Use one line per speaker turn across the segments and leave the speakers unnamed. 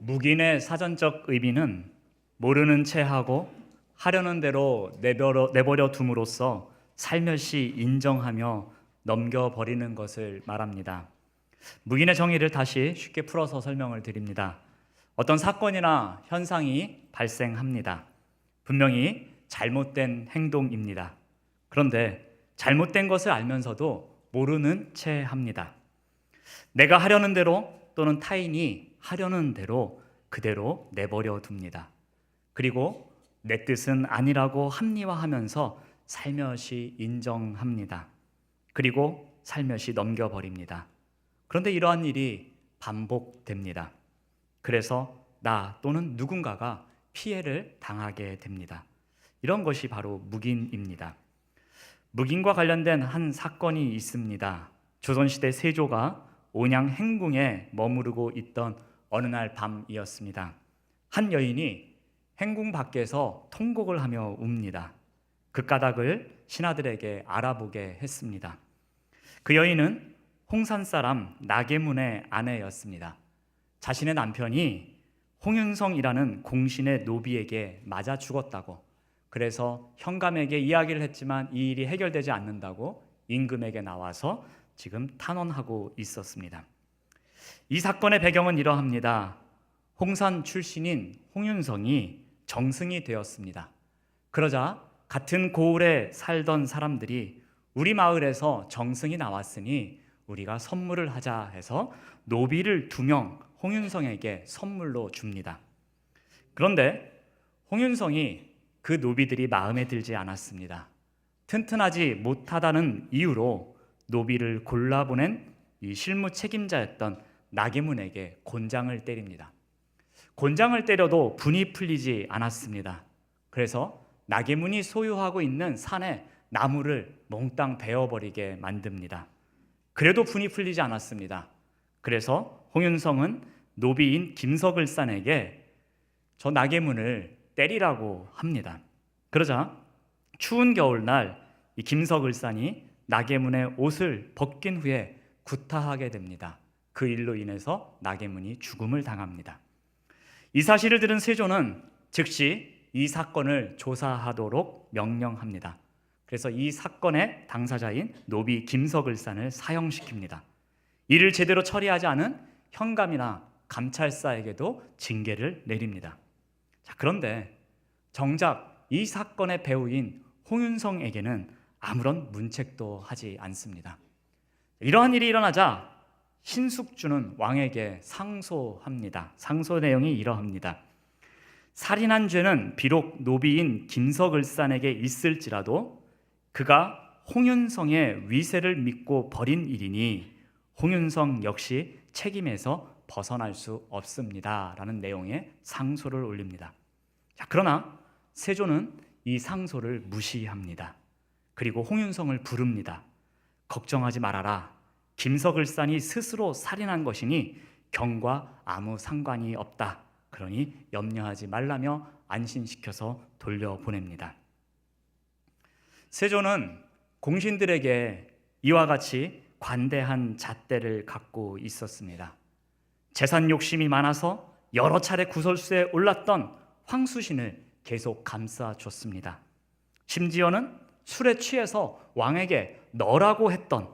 묵인의 사전적 의미는 모르는 채 하고 하려는 대로 내버려 둠으로써 살며시 인정하며 넘겨버리는 것을 말합니다. 묵인의 정의를 다시 쉽게 풀어서 설명을 드립니다. 어떤 사건이나 현상이 발생합니다. 분명히 잘못된 행동입니다. 그런데 잘못된 것을 알면서도 모르는 채 합니다. 내가 하려는 대로 또는 타인이 하려는 대로 그대로 내버려 둡니다. 그리고 내 뜻은 아니라고 합리화하면서 살며시 인정합니다. 그리고 살며시 넘겨버립니다. 그런데 이러한 일이 반복됩니다. 그래서 나 또는 누군가가 피해를 당하게 됩니다. 이런 것이 바로 묵인입니다. 묵인과 관련된 한 사건이 있습니다. 조선시대 세조가 온양 행궁에 머무르고 있던 어느 날 밤이었습니다. 한 여인이 행궁 밖에서 통곡을 하며 웁니다. 그 까닭을 신하들에게 알아보게 했습니다. 그 여인은 홍산 사람 나계문의 아내였습니다. 자신의 남편이 홍윤성이라는 공신의 노비에게 맞아 죽었다고, 그래서 현감에게 이야기를 했지만 이 일이 해결되지 않는다고 임금에게 나와서 지금 탄원하고 있었습니다. 이 사건의 배경은 이러합니다. 홍산 출신인 홍윤성이 정승이 되었습니다. 그러자 같은 고을에 살던 사람들이 우리 마을에서 정승이 나왔으니 우리가 선물을 하자 해서 노비를 2명 홍윤성에게 선물로 줍니다. 그런데 홍윤성이 그 노비들이 마음에 들지 않았습니다. 튼튼하지 못하다는 이유로 노비를 골라보낸 이 실무 책임자였던 나계문에게 곤장을 때립니다. 곤장을 때려도 분이 풀리지 않았습니다. 그래서 나계문이 소유하고 있는 산에 나무를 몽땅 베어버리게 만듭니다. 그래도 분이 풀리지 않았습니다. 그래서 홍윤성은 노비인 김석을산에게 저 나계문을 때리라고 합니다. 그러자 추운 겨울날 이 김석을산이 나계문의 옷을 벗긴 후에 구타하게 됩니다. 그 일로 인해서 나계문이 죽음을 당합니다. 이 사실을 들은 세조는 즉시 이 사건을 조사하도록 명령합니다. 그래서 이 사건의 당사자인 노비 김석을산을 사형시킵니다. 이를 제대로 처리하지 않은 현감이나 감찰사에게도 징계를 내립니다. 자, 그런데 정작 이 사건의 배우인 홍윤성에게는 아무런 문책도 하지 않습니다. 이러한 일이 일어나자 신숙주는 왕에게 상소합니다. 상소 내용이 이러합니다. 살인한 죄는 비록 노비인 김석을산에게 있을지라도 그가 홍윤성의 위세를 믿고 벌인 일이니 홍윤성 역시 책임에서 벗어날 수 없습니다. 라는 내용의 상소를 올립니다. 자, 그러나 세조는 이 상소를 무시합니다. 그리고 홍윤성을 부릅니다. 걱정하지 말아라. 김석을산이 스스로 살인한 것이니 경과 아무 상관이 없다. 그러니 염려하지 말라며 안심시켜서 돌려보냅니다. 세조는 공신들에게 이와 같이 관대한 잣대를 갖고 있었습니다. 재산 욕심이 많아서 여러 차례 구설수에 올랐던 황수신을 계속 감싸줬습니다. 심지어는 술에 취해서 왕에게 너라고 했던,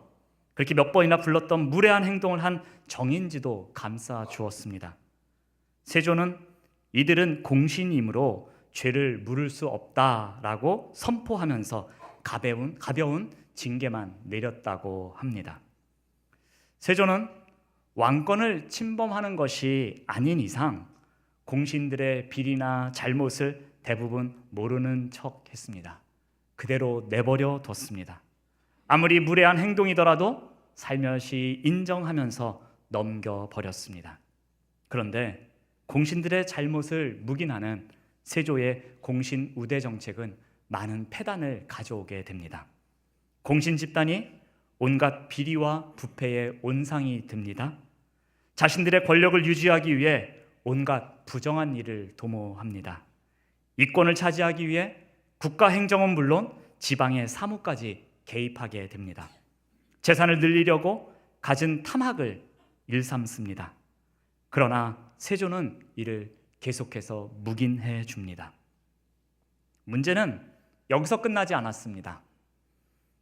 그렇게 몇 번이나 불렀던 무례한 행동을 한 정인지도 감싸주었습니다. 세조는 이들은 공신이므로 죄를 물을 수 없다라고 선포하면서 가벼운 징계만 내렸다고 합니다. 세조는 왕권을 침범하는 것이 아닌 이상 공신들의 비리나 잘못을 대부분 모르는 척 했습니다. 그대로 내버려 뒀습니다. 아무리 무례한 행동이더라도 살며시 인정하면서 넘겨버렸습니다. 그런데 공신들의 잘못을 묵인하는 세조의 공신 우대 정책은 많은 폐단을 가져오게 됩니다. 공신 집단이 온갖 비리와 부패의 온상이 됩니다. 자신들의 권력을 유지하기 위해 온갖 부정한 일을 도모합니다. 이권을 차지하기 위해 국가 행정은 물론 지방의 사무까지 개입하게 됩니다. 재산을 늘리려고 갖은 탐학을 일삼습니다. 그러나 세조는 이를 계속해서 묵인해 줍니다. 문제는 여기서 끝나지 않았습니다.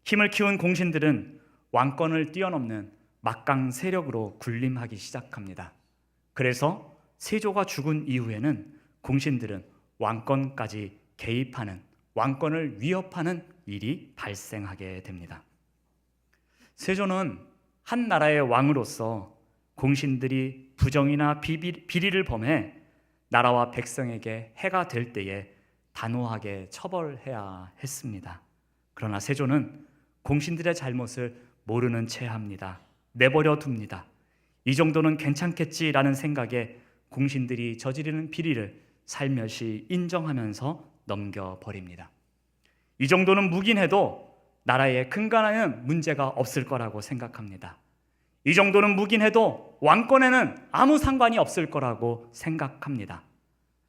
힘을 키운 공신들은 왕권을 뛰어넘는 막강 세력으로 군림하기 시작합니다. 그래서 세조가 죽은 이후에는 공신들은 왕권까지 개입하는, 왕권을 위협하는 일이 발생하게 됩니다. 세조는 한 나라의 왕으로서 공신들이 부정이나 비리를 범해 나라와 백성에게 해가 될 때에 단호하게 처벌해야 했습니다. 그러나 세조는 공신들의 잘못을 모르는 채 합니다. 내버려 둡니다. 이 정도는 괜찮겠지라는 생각에 공신들이 저지르는 비리를 살며시 인정하면서 넘겨버립니다. 이 정도는 묵인해도 나라에 근간에는 문제가 없을 거라고 생각합니다. 이 정도는 묵인해도 왕권에는 아무 상관이 없을 거라고 생각합니다.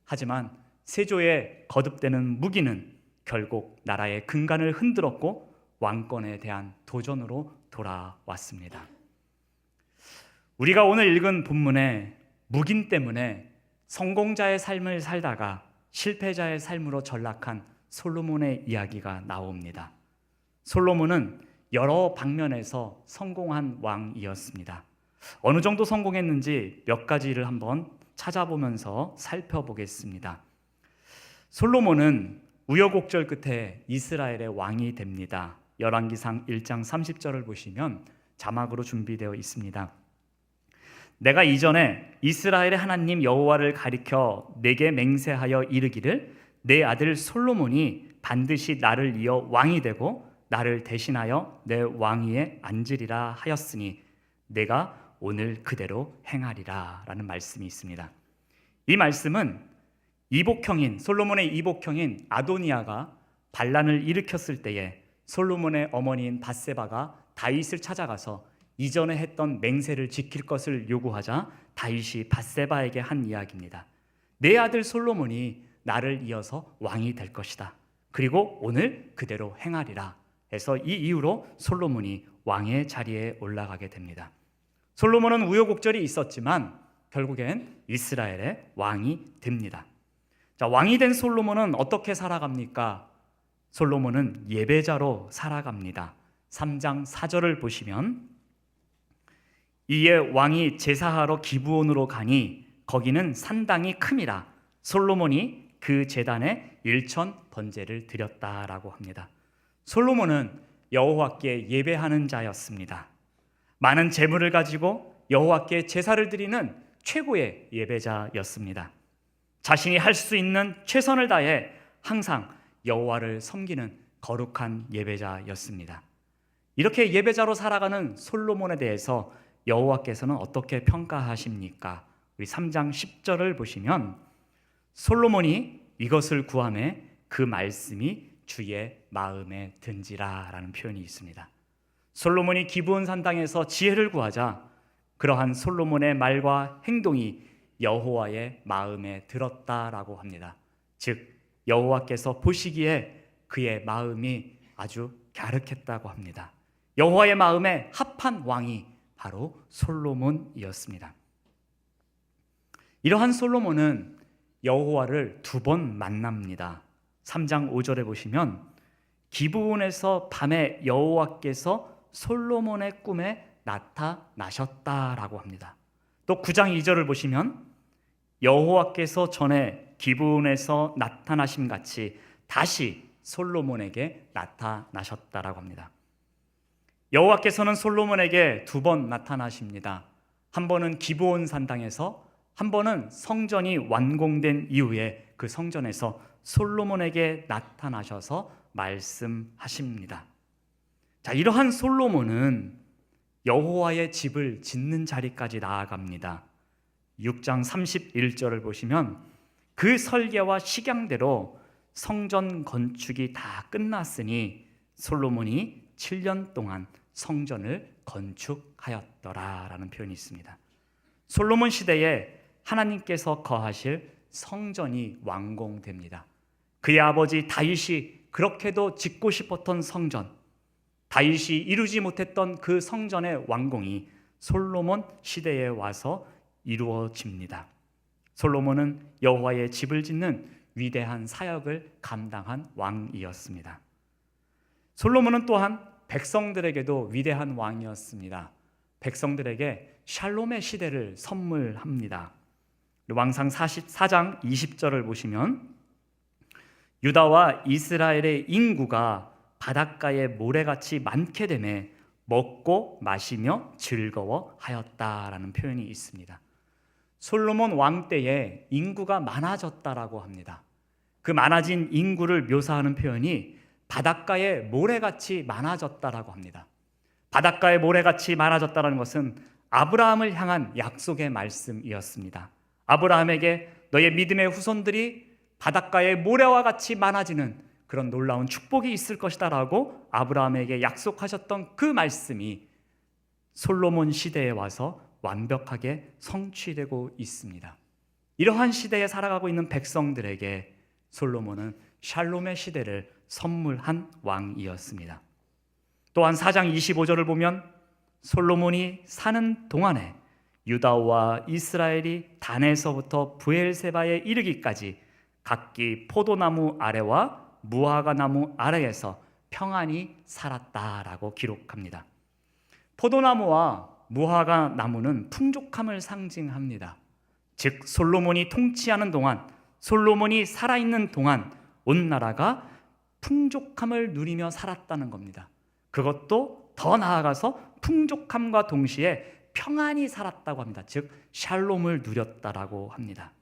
하지만 세조의 거듭되는 묵인은 결국 나라의 근간을 흔들었고 왕권에 대한 도전으로 돌아왔습니다. 우리가 오늘 읽은 본문에 묵인 때문에 성공자의 삶을 살다가 실패자의 삶으로 전락한 솔로몬의 이야기가 나옵니다. 솔로몬은 여러 방면에서 성공한 왕이었습니다. 어느 정도 성공했는지 몇 가지를 한번 찾아보면서 살펴보겠습니다. 솔로몬은 우여곡절 끝에 이스라엘의 왕이 됩니다. 열왕기상 1장 30절을 보시면 자막으로 준비되어 있습니다. 내가 이전에 이스라엘의 하나님 여호와를 가리켜 내게 맹세하여 이르기를 내 아들 솔로몬이 반드시 나를 이어 왕이 되고 나를 대신하여 내 왕위에 앉으리라 하였으니 내가 오늘 그대로 행하리라 라는 말씀이 있습니다. 이 말씀은 솔로몬의 이복형인 아도니아가 반란을 일으켰을 때에 솔로몬의 어머니인 밧세바가 다윗을 찾아가서 이전에 했던 맹세를 지킬 것을 요구하자 다윗이 밧세바에게 한 이야기입니다. 내 아들 솔로몬이 나를 이어서 왕이 될 것이다. 그리고 오늘 그대로 행하리라 해서 이 이후로 솔로몬이 왕의 자리에 올라가게 됩니다. 솔로몬은 우여곡절이 있었지만 결국엔 이스라엘의 왕이 됩니다. 자, 왕이 된 솔로몬은 어떻게 살아갑니까? 솔로몬은 예배자로 살아갑니다. 3장 4절을 보시면 이에 왕이 제사하러 기브온으로 가니 거기는 산당이 큼이라 솔로몬이 그 제단에 1천 번제를 드렸다라고 합니다. 솔로몬은 여호와께 예배하는 자였습니다. 많은 재물을 가지고 여호와께 제사를 드리는 최고의 예배자였습니다. 자신이 할 수 있는 최선을 다해 항상 여호와를 섬기는 거룩한 예배자였습니다. 이렇게 예배자로 살아가는 솔로몬에 대해서 여호와께서는 어떻게 평가하십니까? 우리 3장 10절을 보시면 솔로몬이 이것을 구하매 그 말씀이 주의 마음에 든지라 라는 표현이 있습니다. 솔로몬이 기브온 산당에서 지혜를 구하자 그러한 솔로몬의 말과 행동이 여호와의 마음에 들었다라고 합니다. 즉 여호와께서 보시기에 그의 마음이 아주 갸륵했다고 합니다. 여호와의 마음에 합한 왕이 바로 솔로몬이었습니다. 이러한 솔로몬은 여호와를 2번 만납니다. 3장 5절에 보시면 기브온에서 밤에 여호와께서 솔로몬의 꿈에 나타나셨다라고 합니다. 또 9장 2절을 보시면 여호와께서 전에 기브온에서 나타나심 같이 다시 솔로몬에게 나타나셨다라고 합니다. 여호와께서는 솔로몬에게 2번 나타나십니다. 한 번은 기브온 산당에서, 한 번은 성전이 완공된 이후에 그 성전에서 솔로몬에게 나타나셔서 말씀하십니다. 자, 이러한 솔로몬은 여호와의 집을 짓는 자리까지 나아갑니다. 6장 31절을 보시면 그 설계와 식양대로 성전 건축이 다 끝났으니 솔로몬이 7년 동안 성전을 건축하였더라라는 표현이 있습니다. 솔로몬 시대에 하나님께서 거하실 성전이 완공됩니다. 그의 아버지 다윗이 그렇게도 짓고 싶었던 성전, 다윗이 이루지 못했던 그 성전의 완공이 솔로몬 시대에 와서 이루어집니다. 솔로몬은 여호와의 집을 짓는 위대한 사역을 감당한 왕이었습니다. 솔로몬은 또한 백성들에게도 위대한 왕이었습니다. 백성들에게 샬롬의 시대를 선물합니다. 왕상 44장 20절을 보시면 유다와 이스라엘의 인구가 바닷가의 모래같이 많게 되매 먹고 마시며 즐거워하였다라는 표현이 있습니다. 솔로몬 왕 때에 인구가 많아졌다라고 합니다. 그 많아진 인구를 묘사하는 표현이 바닷가의 모래같이 많아졌다라고 합니다. 바닷가의 모래같이 많아졌다는 것은 아브라함을 향한 약속의 말씀이었습니다. 아브라함에게 너의 믿음의 후손들이 바닷가의 모래와 같이 많아지는 그런 놀라운 축복이 있을 것이다 라고 아브라함에게 약속하셨던 그 말씀이 솔로몬 시대에 와서 완벽하게 성취되고 있습니다. 이러한 시대에 살아가고 있는 백성들에게 솔로몬은 샬롬의 시대를 선물한 왕이었습니다. 또한 4장 25절을 보면 솔로몬이 사는 동안에 유다와 이스라엘이 단에서부터 브엘세바에 이르기까지 각기 포도나무 아래와 무화과 나무 아래에서 평안히 살았다라고 기록합니다. 포도나무와 무화과 나무는 풍족함을 상징합니다. 즉 솔로몬이 통치하는 동안, 솔로몬이 살아있는 동안 온 나라가 풍족함을 누리며 살았다는 겁니다. 그것도 더 나아가서 풍족함과 동시에 평안히 살았다고 합니다. 즉 샬롬을 누렸다라고 합니다.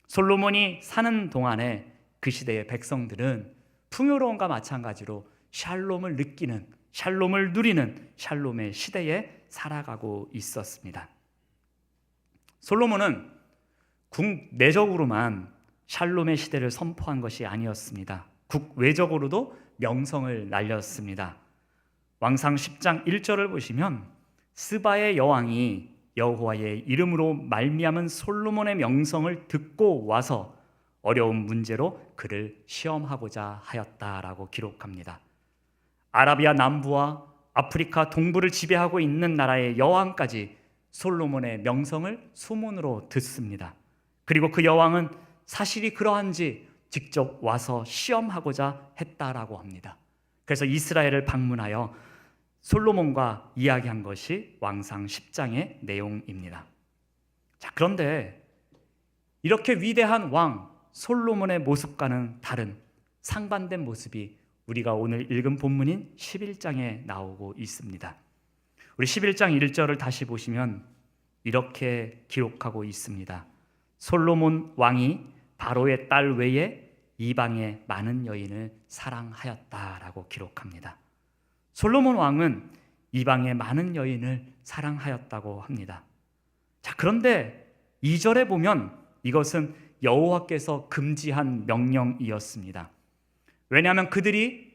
솔로몬이 사는 동안에 그 시대의 백성들은 풍요로움과 마찬가지로 샬롬을 느끼는, 샬롬을 누리는 샬롬의 시대에 살아가고 있었습니다. 솔로몬은 국내적으로만 샬롬의 시대를 선포한 것이 아니었습니다. 국외적으로도 명성을 날렸습니다. 왕상 10장 1절을 보시면 스바의 여왕이 여호와의 이름으로 말미암은 솔로몬의 명성을 듣고 와서 어려운 문제로 그를 시험하고자 하였다라고 기록합니다. 아라비아 남부와 아프리카 동부를 지배하고 있는 나라의 여왕까지 솔로몬의 명성을 소문으로 듣습니다. 그리고 그 여왕은 사실이 그러한지 직접 와서 시험하고자 했다라고 합니다. 그래서 이스라엘을 방문하여 솔로몬과 이야기한 것이 왕상 10장의 내용입니다. 자, 그런데 이렇게 위대한 왕 솔로몬의 모습과는 다른 상반된 모습이 우리가 오늘 읽은 본문인 11장에 나오고 있습니다. 우리 11장 1절을 다시 보시면 이렇게 기록하고 있습니다. 솔로몬 왕이 바로의 딸 외에 이방의 많은 여인을 사랑하였다라고 기록합니다. 솔로몬 왕은 이방의 많은 여인을 사랑하였다고 합니다. 자, 그런데 2절에 보면 이것은 여호와께서 금지한 명령이었습니다. 왜냐하면 그들이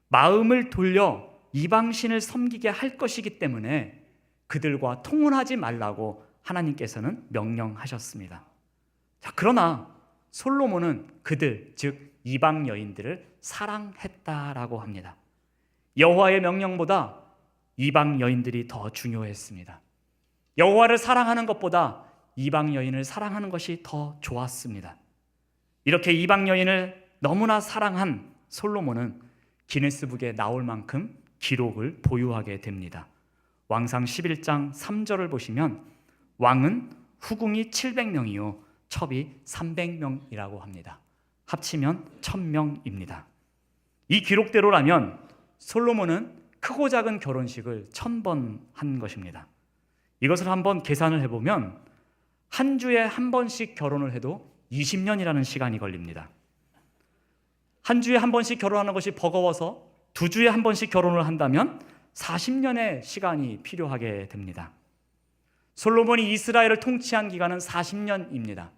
마음을 돌려 이방신을 섬기게 할 것이기 때문에 그들과 통혼하지 말라고 하나님께서는 명령하셨습니다. 자, 그러나 솔로몬은 그들, 즉 이방 여인들을 사랑했다라고 합니다. 여호와의 명령보다 이방 여인들이 더 중요했습니다. 여호와를 사랑하는 것보다 이방 여인을 사랑하는 것이 더 좋았습니다. 이렇게 이방 여인을 너무나 사랑한 솔로몬은 기네스북에 나올 만큼 기록을 보유하게 됩니다. 왕상 11장 3절을 보시면 왕은 후궁이 700명이요 첩이 300명이라고 합니다. 합치면 1000명입니다. 이 기록대로라면 솔로몬은 크고 작은 결혼식을 1000번 한 것입니다. 이것을 한번 계산을 해보면 한 주에 한 번씩 결혼을 해도 20년이라는 시간이 걸립니다. 한 주에 한 번씩 결혼하는 것이 버거워서 두 주에 한 번씩 결혼을 한다면 40년의 시간이 필요하게 됩니다. 솔로몬이 이스라엘을 통치한 기간은 40년입니다.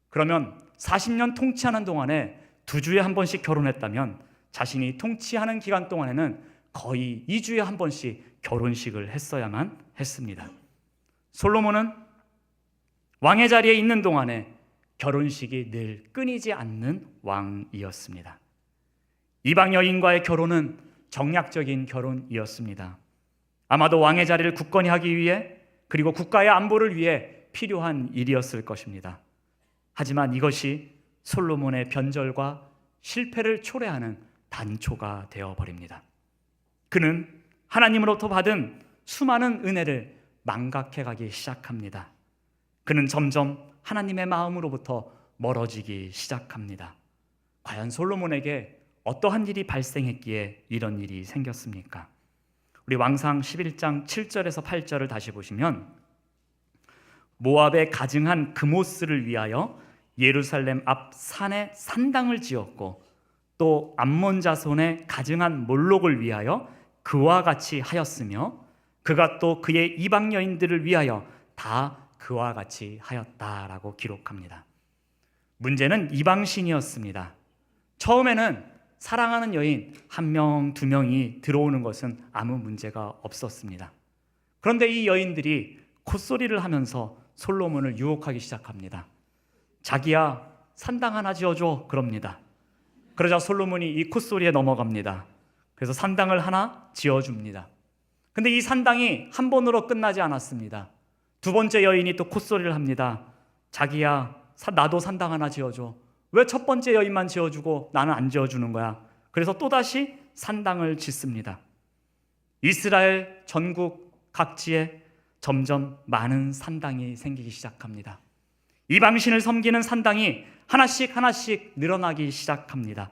그러면 40년 통치하는 동안에 두 주에 한 번씩 결혼했다면 자신이 통치하는 기간 동안에는 거의 2주에 한 번씩 결혼식을 했어야만 했습니다. 솔로몬은 왕의 자리에 있는 동안에 결혼식이 늘 끊이지 않는 왕이었습니다. 이방 여인과의 결혼은 정략적인 결혼이었습니다. 아마도 왕의 자리를 굳건히 하기 위해 그리고 국가의 안보를 위해 필요한 일이었을 것입니다. 하지만 이것이 솔로몬의 변절과 실패를 초래하는 단초가 되어버립니다. 그는 하나님으로부터 받은 수많은 은혜를 망각해가기 시작합니다. 그는 점점 하나님의 마음으로부터 멀어지기 시작합니다. 과연 솔로몬에게 어떠한 일이 발생했기에 이런 일이 생겼습니까? 우리 왕상 11장 7절에서 8절을 다시 보시면, 모압에 가증한 그모스를 위하여 예루살렘 앞 산에 산당을 지었고, 또 암몬 자손의 가증한 몰록을 위하여 그와 같이 하였으며, 그가 또 그의 이방 여인들을 위하여 다 그와 같이 하였다라고 기록합니다. 문제는 이방신이었습니다. 처음에는 사랑하는 여인 1명, 2명이 들어오는 것은 아무 문제가 없었습니다. 그런데 이 여인들이 콧소리를 하면서 솔로몬을 유혹하기 시작합니다. 자기야, 산당 하나 지어줘, 그럽니다. 그러자 솔로몬이 이 콧소리에 넘어갑니다. 그래서 산당을 하나 지어줍니다. 근데 이 산당이 한 번으로 끝나지 않았습니다. 두 번째 여인이 또 콧소리를 합니다. 자기야, 나도 산당 하나 지어줘. 왜 첫 번째 여인만 지어주고 나는 안 지어주는 거야? 그래서 또다시 산당을 짓습니다. 이스라엘 전국 각지에 점점 많은 산당이 생기기 시작합니다. 이방신을 섬기는 산당이 하나씩 하나씩 늘어나기 시작합니다.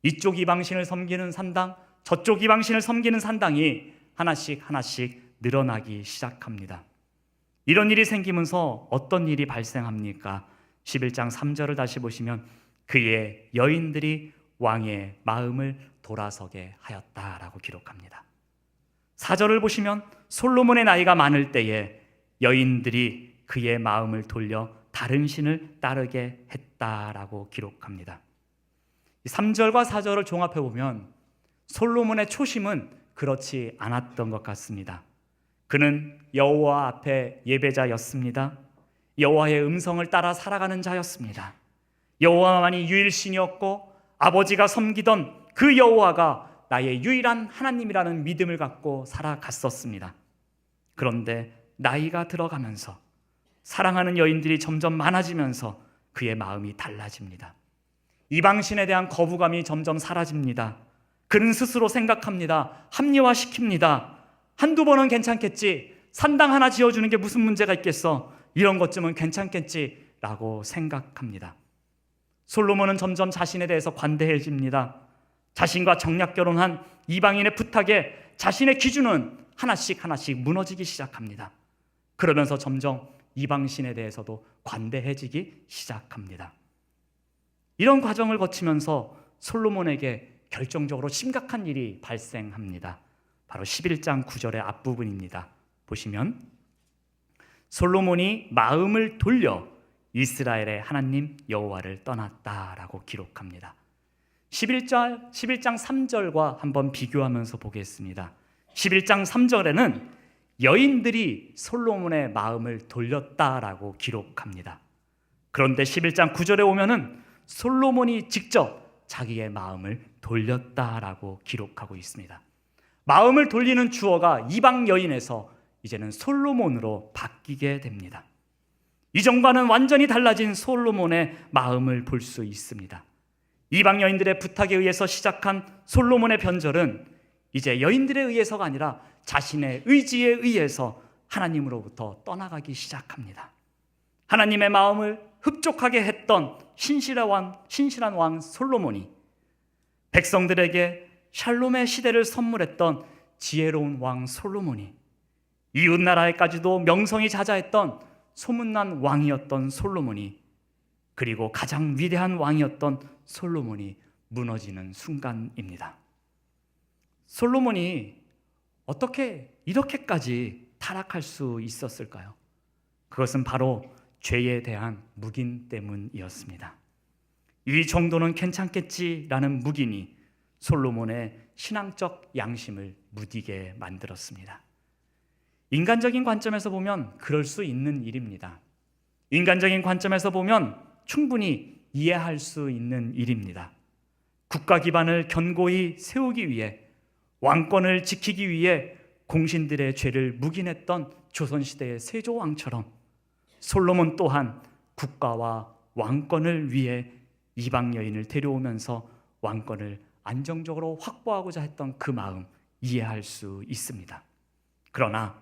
이쪽 이방신을 섬기는 산당, 저쪽 이방신을 섬기는 산당이 하나씩 하나씩 늘어나기 시작합니다. 이런 일이 생기면서 어떤 일이 발생합니까? 11장 3절을 다시 보시면, 그의 여인들이 왕의 마음을 돌아서게 하였다라고 기록합니다. 4절을 보시면, 솔로몬의 나이가 많을 때에 여인들이 그의 마음을 돌려 다른 신을 따르게 했다라고 기록합니다. 3절과 4절을 종합해 보면 솔로몬의 초심은 그렇지 않았던 것 같습니다. 그는 여호와 앞에 예배자였습니다. 여호와의 음성을 따라 살아가는 자였습니다. 여호와만이 유일신이었고, 아버지가 섬기던 그 여호와가 나의 유일한 하나님이라는 믿음을 갖고 살아갔었습니다. 그런데 나이가 들어가면서 사랑하는 여인들이 점점 많아지면서 그의 마음이 달라집니다. 이방신에 대한 거부감이 점점 사라집니다. 그는 스스로 생각합니다. 합리화시킵니다. 한두 번은 괜찮겠지. 산당 하나 지어주는 게 무슨 문제가 있겠어. 이런 것쯤은 괜찮겠지라고 생각합니다. 솔로몬은 점점 자신에 대해서 관대해집니다. 자신과 정략 결혼한 이방인의 부탁에 자신의 기준은 하나씩 하나씩 무너지기 시작합니다. 그러면서 점점 이방신에 대해서도 관대해지기 시작합니다. 이런 과정을 거치면서 솔로몬에게 결정적으로 심각한 일이 발생합니다. 바로 11장 9절의 앞부분입니다. 보시면, 솔로몬이 마음을 돌려 이스라엘의 하나님 여호와를 떠났다라고 기록합니다. 11장 3절과 한번 비교하면서 보겠습니다. 11장 3절에는 여인들이 솔로몬의 마음을 돌렸다라고 기록합니다. 그런데 11장 9절에 오면은 솔로몬이 직접 자기의 마음을 돌렸다라고 기록하고 있습니다. 마음을 돌리는 주어가 이방 여인에서 이제는 솔로몬으로 바뀌게 됩니다. 이전과는 완전히 달라진 솔로몬의 마음을 볼 수 있습니다. 이방 여인들의 부탁에 의해서 시작한 솔로몬의 변절은 이제 여인들에 의해서가 아니라 자신의 의지에 의해서 하나님으로부터 떠나가기 시작합니다. 하나님의 마음을 흡족하게 했던 신실한 왕 솔로몬이 백성들에게 샬롬의 시대를 선물했던 지혜로운 왕 솔로몬이 이웃나라에까지도 명성이 자자했던 소문난 왕이었던 솔로몬이, 그리고 가장 위대한 왕이었던 솔로몬이 무너지는 순간입니다. 솔로몬이 어떻게 이렇게까지 타락할 수 있었을까요? 그것은 바로 죄에 대한 묵인 때문이었습니다. 이 정도는 괜찮겠지라는 묵인이 솔로몬의 신앙적 양심을 무디게 만들었습니다. 인간적인 관점에서 보면 그럴 수 있는 일입니다. 인간적인 관점에서 보면 충분히 이해할 수 있는 일입니다. 국가 기반을 견고히 세우기 위해, 왕권을 지키기 위해 공신들의 죄를 묵인했던 조선시대의 세조왕처럼 솔로몬 또한 국가와 왕권을 위해 이방 여인을 데려오면서 왕권을 안정적으로 확보하고자 했던 그 마음 이해할 수 있습니다. 그러나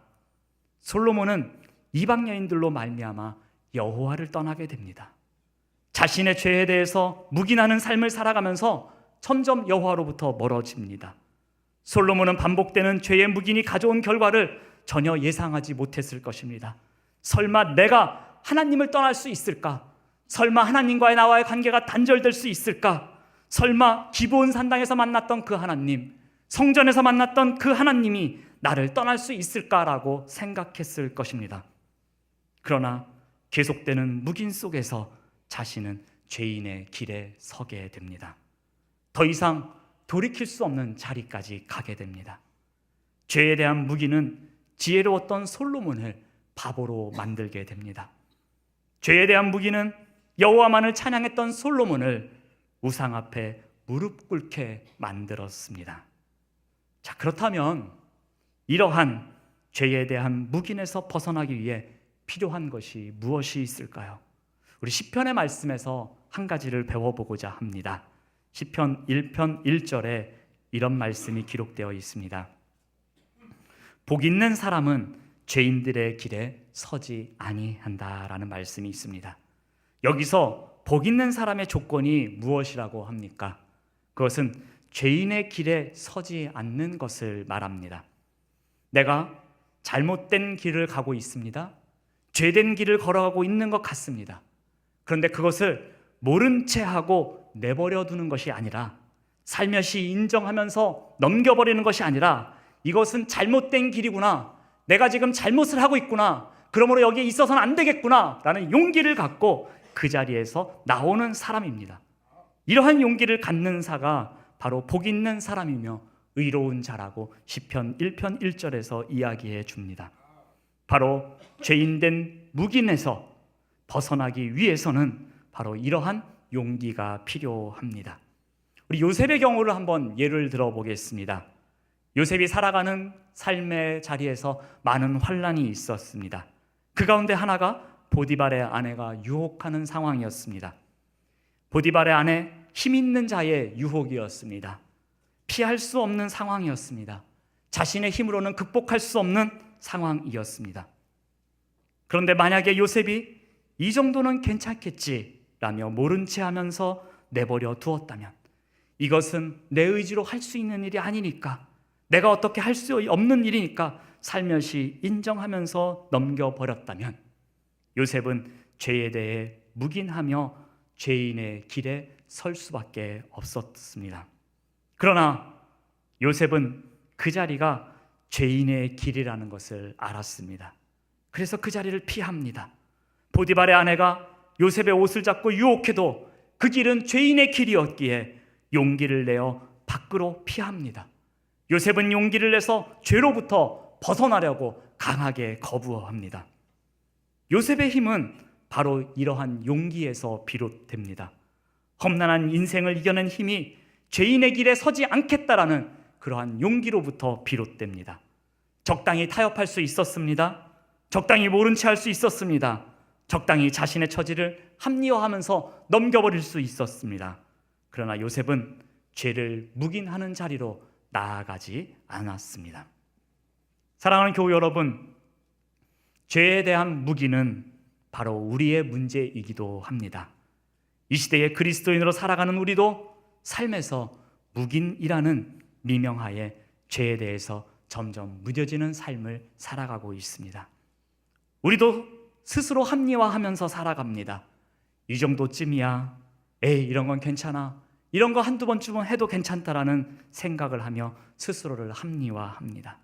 솔로몬은 이방 여인들로 말미암아 여호와를 떠나게 됩니다. 자신의 죄에 대해서 묵인하는 삶을 살아가면서 점점 여호와로부터 멀어집니다. 솔로몬은 반복되는 죄의 묵인이 가져온 결과를 전혀 예상하지 못했을 것입니다. 설마 내가 하나님을 떠날 수 있을까? 설마 하나님과의 나와의 관계가 단절될 수 있을까? 설마 기브온 산당에서 만났던 그 하나님, 성전에서 만났던 그 하나님이 나를 떠날 수 있을까라고 생각했을 것입니다. 그러나 계속되는 묵인 속에서 자신은 죄인의 길에 서게 됩니다. 더 이상 돌이킬 수 없는 자리까지 가게 됩니다. 죄에 대한 묵인은 지혜로웠던 솔로몬을 바보로 만들게 됩니다. 죄에 대한 묵인은 여호와만을 찬양했던 솔로몬을 우상 앞에 무릎 꿇게 만들었습니다. 자, 그렇다면 이러한 죄에 대한 묵인에서 벗어나기 위해 필요한 것이 무엇이 있을까요? 우리 시편의 말씀에서 한 가지를 배워보고자 합니다. 시편 1편 1절에 이런 말씀이 기록되어 있습니다. 복 있는 사람은 죄인들의 길에 서지 아니한다라는 말씀이 있습니다. 여기서 복 있는 사람의 조건이 무엇이라고 합니까? 그것은 죄인의 길에 서지 않는 것을 말합니다. 내가 잘못된 길을 가고 있습니다. 죄된 길을 걸어가고 있는 것 같습니다. 그런데 그것을 모른 채 하고 내버려 두는 것이 아니라, 살며시 인정하면서 넘겨버리는 것이 아니라, 이것은 잘못된 길이구나, 내가 지금 잘못을 하고 있구나, 그러므로 여기에 있어서는 안 되겠구나 라는 용기를 갖고 그 자리에서 나오는 사람입니다. 이러한 용기를 갖는 자가 바로 복 있는 사람이며 의로운 자라고 시편 1편 1절에서 이야기해 줍니다. 바로 죄인된 묵인에서 벗어나기 위해서는 바로 이러한 용기가 필요합니다. 우리 요셉의 경우를 한번 예를 들어보겠습니다. 요셉이 살아가는 삶의 자리에서 많은 환난이 있었습니다. 그 가운데 하나가 보디발의 아내가 유혹하는 상황이었습니다. 보디발의 아내, 힘 있는 자의 유혹이었습니다. 피할 수 없는 상황이었습니다. 자신의 힘으로는 극복할 수 없는 상황이었습니다. 그런데 만약에 요셉이 이 정도는 괜찮겠지라며 모른 채 하면서 내버려 두었다면, 이것은 내 의지로 할 수 있는 일이 아니니까, 내가 어떻게 할 수 없는 일이니까 살며시 인정하면서 넘겨버렸다면, 요셉은 죄에 대해 묵인하며 죄인의 길에 설 수밖에 없었습니다. 그러나 요셉은 그 자리가 죄인의 길이라는 것을 알았습니다. 그래서 그 자리를 피합니다. 보디발의 아내가 요셉의 옷을 잡고 유혹해도 그 길은 죄인의 길이었기에 용기를 내어 밖으로 피합니다. 요셉은 용기를 내서 죄로부터 벗어나려고 강하게 거부합니다. 요셉의 힘은 바로 이러한 용기에서 비롯됩니다. 험난한 인생을 이겨낸 힘이 죄인의 길에 서지 않겠다라는 그러한 용기로부터 비롯됩니다. 적당히 타협할 수 있었습니다. 적당히 모른 채 할 수 있었습니다. 적당히 자신의 처지를 합리화하면서 넘겨버릴 수 있었습니다. 그러나 요셉은 죄를 묵인하는 자리로 나아가지 않았습니다. 사랑하는 교우 여러분, 죄에 대한 묵인은 바로 우리의 문제이기도 합니다. 이 시대에 그리스도인으로 살아가는 우리도 삶에서 묵인이라는 미명하에 죄에 대해서 점점 무뎌지는 삶을 살아가고 있습니다. 우리도 스스로 합리화하면서 살아갑니다. 이 정도쯤이야, 에이 이런 건 괜찮아, 이런 거 한두 번쯤은 해도 괜찮다라는 생각을 하며 스스로를 합리화합니다.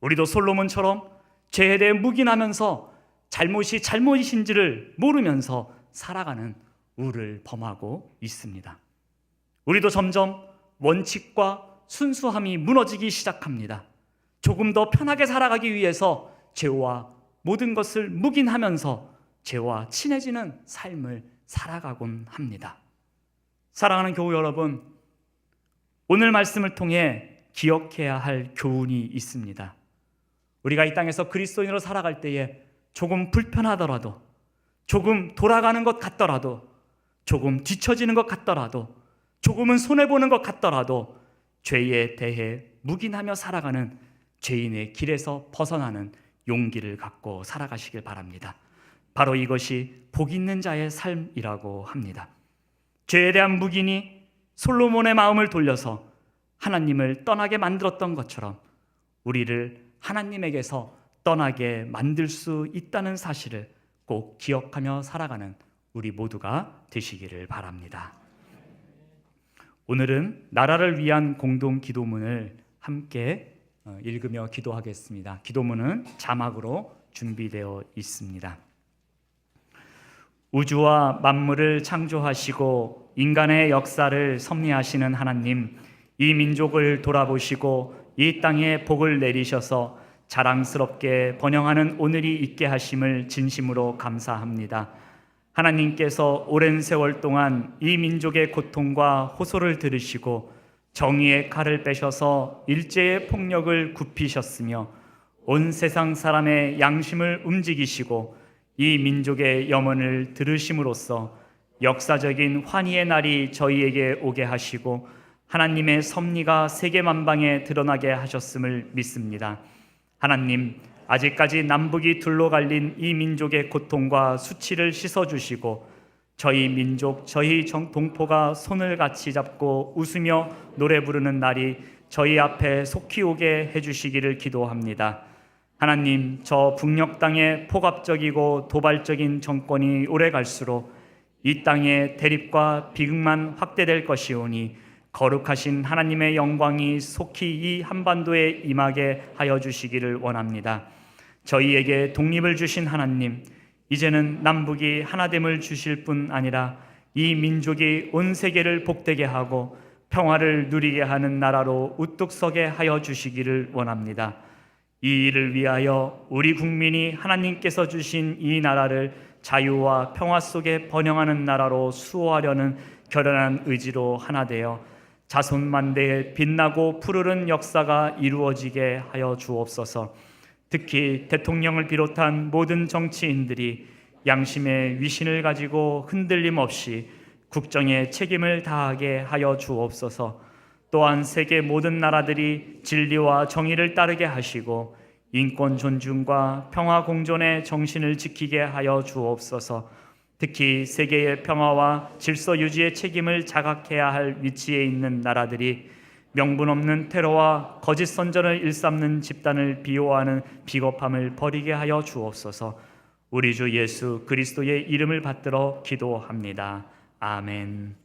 우리도 솔로몬처럼 죄에 대해 묵인하면서 잘못이 잘못이신지를 모르면서 살아가는 우를 범하고 있습니다. 우리도 점점 원칙과 순수함이 무너지기 시작합니다. 조금 더 편하게 살아가기 위해서 죄와 모든 것을 묵인하면서 죄와 친해지는 삶을 살아가곤 합니다. 사랑하는 교우 여러분, 오늘 말씀을 통해 기억해야 할 교훈이 있습니다. 우리가 이 땅에서 그리스도인으로 살아갈 때에 조금 불편하더라도, 조금 돌아가는 것 같더라도, 조금 뒤처지는 것 같더라도, 조금은 손해보는 것 같더라도 죄에 대해 묵인하며 살아가는 죄인의 길에서 벗어나는 용기를 갖고 살아가시길 바랍니다. 바로 이것이 복 있는 자의 삶이라고 합니다. 죄에 대한 묵인이 솔로몬의 마음을 돌려서 하나님을 떠나게 만들었던 것처럼 우리를 하나님에게서 떠나게 만들 수 있다는 사실을 꼭 기억하며 살아가는 우리 모두가 되시기를 바랍니다. 오늘은 나라를 위한 공동 기도문을 함께 읽으며 기도하겠습니다. 기도문은 자막으로 준비되어 있습니다. 우주와 만물을 창조하시고 인간의 역사를 섭리하시는 하나님, 이 민족을 돌아보시고 이 땅에 복을 내리셔서 자랑스럽게 번영하는 오늘이 있게 하심을 진심으로 감사합니다. 하나님께서 오랜 세월 동안 이 민족의 고통과 호소를 들으시고 정의의 칼을 빼셔서 일제의 폭력을 굽히셨으며 온 세상 사람의 양심을 움직이시고 이 민족의 염원을 들으심으로써 역사적인 환희의 날이 저희에게 오게 하시고 하나님의 섭리가 세계 만방에 드러나게 하셨음을 믿습니다. 하나님, 아직까지 남북이 둘로 갈린 이 민족의 고통과 수치를 씻어주시고 저희 민족, 저희 동포가 손을 같이 잡고 웃으며 노래 부르는 날이 저희 앞에 속히 오게 해주시기를 기도합니다. 하나님, 저 북녘 땅의 폭압적이고 도발적인 정권이 오래 갈수록 이 땅의 대립과 비극만 확대될 것이오니 거룩하신 하나님의 영광이 속히 이 한반도에 임하게 하여 주시기를 원합니다. 저희에게 독립을 주신 하나님, 이제는 남북이 하나됨을 주실 뿐 아니라 이 민족이 온 세계를 복되게 하고 평화를 누리게 하는 나라로 우뚝 서게 하여 주시기를 원합니다. 이 일을 위하여 우리 국민이 하나님께서 주신 이 나라를 자유와 평화 속에 번영하는 나라로 수호하려는 결연한 의지로 하나 되어 자손만대에 빛나고 푸르른 역사가 이루어지게 하여 주옵소서. 특히 대통령을 비롯한 모든 정치인들이 양심의 위신을 가지고 흔들림 없이 국정에 책임을 다하게 하여 주옵소서. 또한 세계 모든 나라들이 진리와 정의를 따르게 하시고 인권 존중과 평화 공존의 정신을 지키게 하여 주옵소서. 특히 세계의 평화와 질서 유지의 책임을 자각해야 할 위치에 있는 나라들이 명분 없는 테러와 거짓 선전을 일삼는 집단을 비호하는 비겁함을 버리게 하여 주옵소서. 우리 주 예수 그리스도의 이름을 받들어 기도합니다. 아멘.